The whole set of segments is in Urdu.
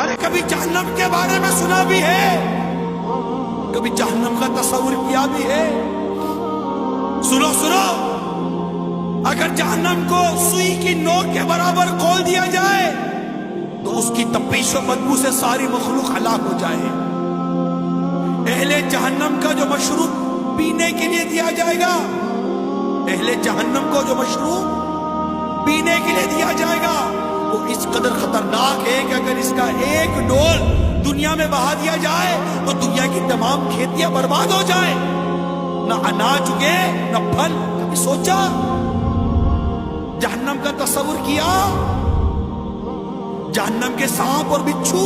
ارے کبھی جہنم کے بارے میں سنا بھی ہے، کبھی جہنم کا تصور کیا بھی ہے؟ سنو سنو، اگر جہنم کو سوئی کی نوک کے برابر کھول دیا جائے تو اس کی تپش و بدبو سے ساری مخلوق ہلاک ہو جائے۔ اہل جہنم کا جو مشروب پینے کے لیے دیا جائے گا، اہل جہنم کو جو مشروب پینے کے لیے دیا جائے گا وہ اس قدر خطرناک ہے کہ اگر اس کا ایک ڈول دنیا میں بہا دیا جائے تو دنیا کی تمام کھیتیاں برباد ہو جائیں، نہ اناج اگے نہ پھل۔ کبھی سوچا؟ جہنم کا تصور کیا؟ جہنم کے سانپ اور بچھو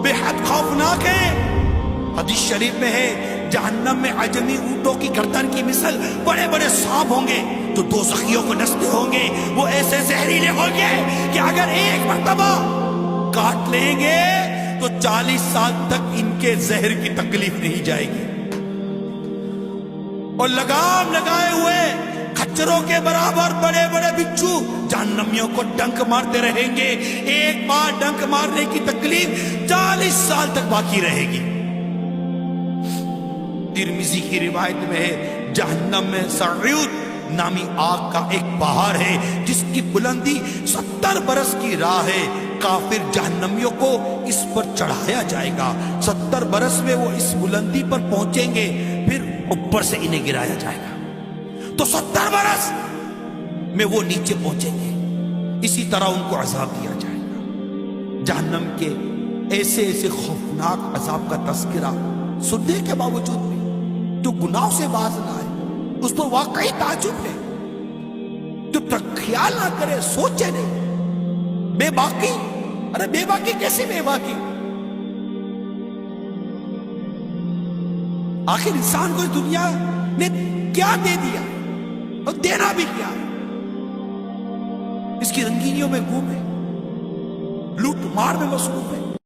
بے حد خوفناک ہیں۔ حدیث شریف میں ہے جہنم میں عجمی اونٹوں کی گردن کی مثل بڑے بڑے سانپ ہوں گے جو دوزخیوں کو ڈستے ہوں گے، وہ ایسے زہریلے ہوں گے کہ اگر ایک مرتبہ کاٹ لیں گے تو 40 سال تک ان کے زہر کی تکلیف نہیں جائے گی، اور لگام لگائے ہوئے کھچروں کے برابر بڑے بڑے بچھو جہنمیوں کو ڈنک مارتے رہیں گے۔ ایک بار ڈنک مارنے کی تکلیف 40 سال تک باقی رہے گی۔ ترمذی کی روایت میں ہے جہنم میں سعیود نامی آگ کا ایک پہاڑ ہے جس کی بلندی 70 برس کی راہ ہے۔ کافر جہنمیوں کو اس پر چڑھایا جائے گا، 70 برس میں وہ اس بلندی پر پہنچیں گے، پھر اوپر سے انہیں گرایا جائے گا تو 70 برس میں وہ نیچے پہنچیں گے۔ اسی طرح ان کو عذاب دیا جائے گا۔ جہنم کے ایسے ایسے خوفناک عذاب کا تذکرہ سننے کے باوجود بھی جو گناہوں سے باز نہ آئے اس پر واقعی تعجب ہے، جو خیال نہ کرے، سوچے نہیں۔ بے باکی، ارے بے باکی کیسی بے باکی؟ آخر انسان کو اس دنیا نے کیا دے دیا اور دینا بھی کیا؟ اس کی رنگینیوں میں گم ہے، لوٹ مار میں مصروف ہے،